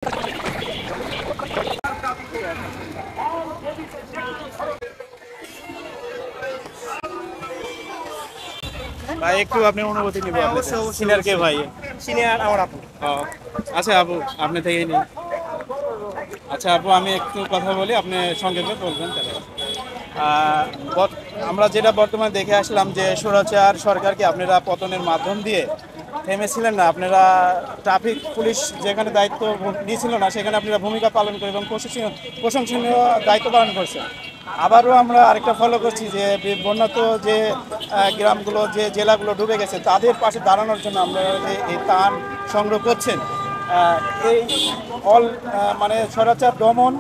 ভাই একটু আপনি অনুভূতি নিবেন। অবশ্যই সিনিয়র কে ভাই? সিনিয়র আমার আপু। আচ্ছা আপু আপনি থেকেই নিন। আচ্ছা আপু আমি একটু কথা বলি, আপনি সংক্ষেপে বলবেন তাহলে। আমরা যেটা বর্তমানে দেখে আসলাম যে স্বৈরাচার সরকারকে আপনারা পতনের মাধ্যম দিয়ে থেমেছিলেন না, আপনারা ট্রাফিক পুলিশ যেখানে দায়িত্ব নিয়েছিল না সেখানে আপনারা ভূমিকা পালন করে এবং প্রশংসনীয় দায়িত্ব পালন করছেন। আবারও আমরা আরেকটা ফলো করছি যে বন্যাত যে গ্রামগুলো যে জেলাগুলো ডুবে গেছে তাদের পাশে দাঁড়ানোর জন্য আপনারা যে এই ত্রাণ সংগ্রহ করছেন, এই মানে স্বৈরাচার দমন,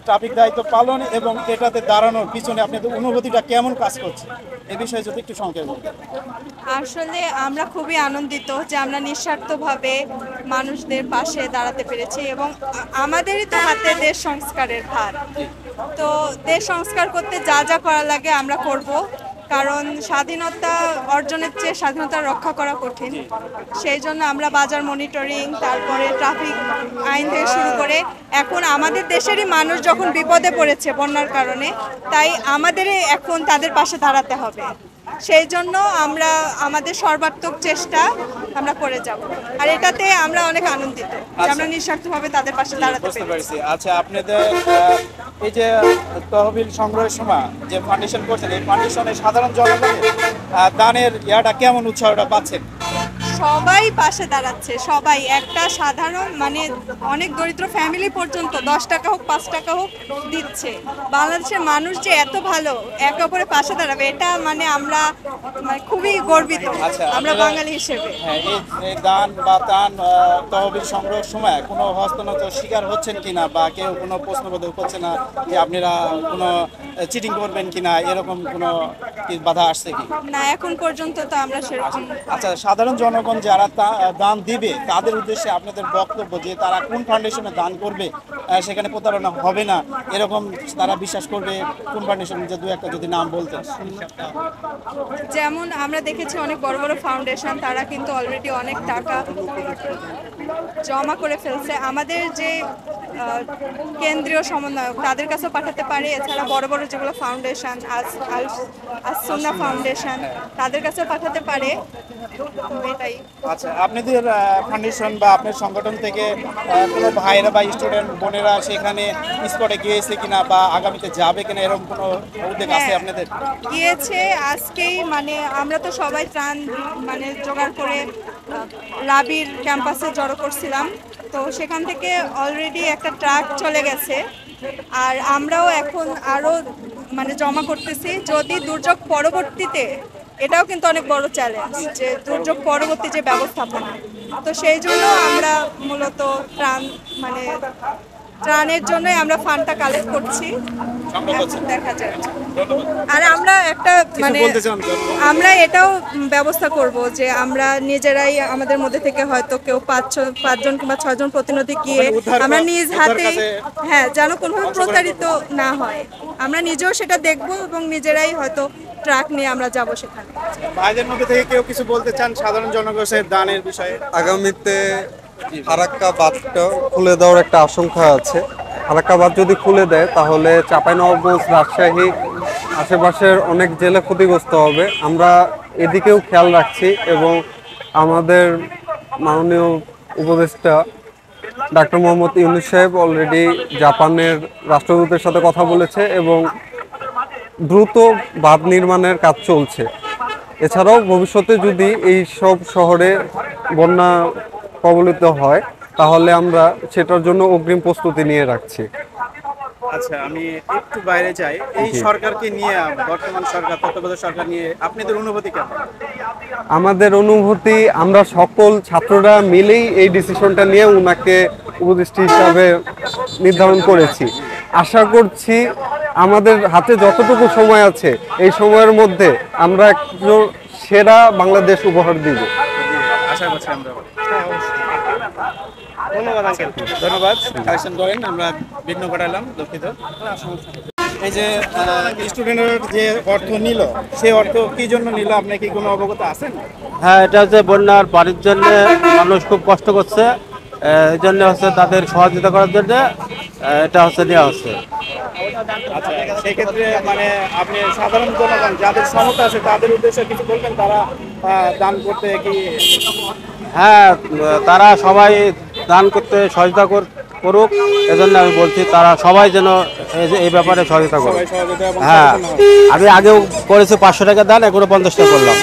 ট্রাফিক দায়িত্ব পালন এবং এটাতে দাঁড়ানোর পিছনে আপনাদের অনুভূতিটা কেমন কাজ করছে এ বিষয়ে যদি একটু সংক্ষেপে বলতেন। আসলে আমরা খুবই আনন্দিত যে আমরা নিঃস্বার্থভাবে মানুষদের পাশে দাঁড়াতে পেরেছি এবং আমাদেরই তো হাতে দেশ সংস্কারের ভার। তো দেশ সংস্কার করতে যা যা করা লাগে আমরা করব, কারণ স্বাধীনতা অর্জনের চেয়ে স্বাধীনতা রক্ষা করা কঠিন। সেই জন্য আমরা বাজার মনিটরিং, তারপরে ট্রাফিক আইন থেকে শুরু করে এখন আমাদের দেশেরই মানুষ যখন বিপদে পড়েছে বন্যার কারণে, তাই আমাদেরই এখন তাদের পাশে দাঁড়াতে হবে। সেই জন্য আমরা আমাদের সর্বাত্মক চেষ্টা আমরা করে যাব, আর এটাতে আমরা অনেক আনন্দিত যে আমরা নিঃস্বার্থভাবে তাদের পাশে দাঁড়াতে পেরেছি। আচ্ছা আপনাদের এই যে তহবিল সংগ্রহের সময় যে ফাউন্ডেশন করছেন, এই ফাউন্ডেশনে সাধারণ জনগণের দানের ইয়াটা কেমন উৎসাহটা পাচ্ছেন? সবাই পাশে দাঁড়াচ্ছে, সবাই একটা সাধারণ মানে অনেক দরিদ্র ফ্যামিলি পর্যন্ত 10 টাকা হোক 5 টাকা হোক দিচ্ছে। বাংলাদেশের মানুষ যে এত ভালো একে অপরের পাশে দাঁড়াবে, এটা মানে আমরা খুবই গর্বিত আমরা বাঙালি হিসেবে। হ্যাঁ, এই দান বা ত্রাণ তহবিল সংগ্রহের সময় কোনো হস্তনজর শিকার হচ্ছেন কিনা বা কেউ কোনো প্রশ্নবোধক করছে না যে আপনারা কোনো চিটিং করবেন কিনা, এরকম কোনো বাধা আসছে কি না? এখন পর্যন্ত তো আমরা সেরকম। আচ্ছা সাধারণ জনগণ যারা দান দিবে তাদের উদ্দেশ্যে আপনাদের বক্তব্য যে তারা কোন ফাউন্ডেশনে দান করবে সেখানে প্রতারণা হবে না, এরকম তারা বিশ্বাস করবে কোন ফাউন্ডেশন, যে দু একটা যদি নাম বলতেন। যেমন আমরা দেখেছি অনেক বড় বড় ফাউন্ডেশন, তারা কিন্তু অলরেডি অনেক টাকা জমা করে ফেলছে। আমাদের যে কেন্দ্রীয় সমন্বয়ক তাদের কাছেও পাঠাতে পারে, এছাড়া বড় বড় যেগুলো ফাউন্ডেশন আস-সুন্নাহ ফাউন্ডেশন তাদের কাছেও পাঠাতে পারে। এটাই। আচ্ছা আপনাদের ফাউন্ডেশন বা আপনার সংগঠন থেকে কোনো ভাইয়েরা বা স্টুডেন্ট বোনেরা সেখানে স্পটে গিয়েছে কিনা বা আগামীতে যাবে কিনা, এরকম কোনো উদ্যোগ আছে আপনাদের? গিয়েছে আজকেই, মানে আমরা তো সবাই ত্রাণ মানে জোগাড় করে রাবির ক্যাম্পাসে জড়ো করছিলাম, তো সেখান থেকে অলরেডি একটা ট্রাক চলে গেছে। আর আমরাও এখন আরও মানে জমা করতেছি, যদি দুর্যোগ পরবর্তীতে, এটাও কিন্তু অনেক বড় চ্যালেঞ্জ যে দুর্যোগ পরবর্তী যে ব্যবস্থাপনা, তো সেই জন্য আমরা মূলত ত্রাণের জন্যই আমরা ফান্ডটা কালেক্ট করছি, দেখা যায়। আর আমরা একটা মানে আমরা এটাও ব্যবস্থা করব যে আমরা নিজেরাই আমাদের মধ্যে থেকে হয়তো কেউ 5 জন কিংবা 6 জন প্রতিনিধি গিয়ে আমরা নিজ হাতে, হ্যাঁ, যেন কোনোভাবে প্রতারিত না হয়, আমরা নিজেও সেটা দেখব এবং নিজেরাই হয়তো ট্রাক নিয়ে আমরা যাব সেখানে। ভাইদের মধ্যে থেকে কেউ কিছু বলতে চান সাধারণ জনগণের দানের বিষয়ে? আগামীতে ফারাক্কা বাঁধটা খুলে দেওয়ার একটা আশঙ্কা আছে। ফারাক্কা বাঁধ যদি খুলে দেয় তাহলে চাঁপাইনবাবগঞ্জ, রাজশাহী আশেপাশের অনেক জেলা ক্ষতিগ্রস্ত হবে। আমরা এদিকেও খেয়াল রাখছি এবং আমাদের মাননীয় উপদেষ্টা ডাক্তার মোহাম্মদ ইউনূস সাহেব অলরেডি জাপানের রাষ্ট্রদূতের সাথে কথা বলেছে এবং দ্রুত বাঁধ নির্মাণের কাজ চলছে। এছাড়াও ভবিষ্যতে যদি এই সব শহরে বন্যা কবলিত হয় তাহলে আমরা সেটার জন্য অগ্রিম প্রস্তুতি নিয়ে রাখছি। আচ্ছা আমি একটু বাইরে যাই, এই সরকারকে নিয়ে, বর্তমান সরকার তত্ত্বাবধায়ক সরকার নিয়ে আপনাদের অনুভূতি কেমন? আমাদের অনুভূতি, আমরা সকল ছাত্ররা মিলেই এই ডিসিশনটা নিয়ে ওনাকে উপদেষ্টা হিসাবে নির্ধারণ করেছি। আশা করছি আমাদের হাতে যতটুকু সময় আছে এই সময়ের মধ্যে আমরা একজন সেরা বাংলাদেশ উপহার দিব। আশা করছি আমরা। ধন্যবাদ আঙ্কেল, ধন্যবাদ। কালেকশন করেন, আমরা বিঘ্ন ঘটালাম, দুঃখিত। এই যে স্টুডেন্টের যে অর্থ নিল, সেই অর্থ কি জন্য নিল, আপনি কি কোনো অবগত আছেন? হ্যাঁ, এটা হচ্ছে বন্যার পানির জন্য মানুষ খুব কষ্ট করছে এই জন্য হচ্ছে তাদের সহযোগিতা করার জন্য এটা হচ্ছে নেওয়া হচ্ছে। আচ্ছা, সেক্ষেত্রে মানে আপনি সাধারণ জনগণ যাদের সমস্যা আছে তাদের উদ্দেশ্যে কিছু বলবেন, তারা দান করতে কি? হ্যাঁ, তারা সবাই দান করতে সহযোগিতা করুক, এজন্য আমি বলছি তারা সবাই যেন এই ব্যাপারে সহযোগিতা করুক। সবাই সহযোগিতা এবং হ্যাঁ, সচেতন হয়। আমি আগেও করেছি 500 টাকা দান, এখনো 50 টাকা করলাম।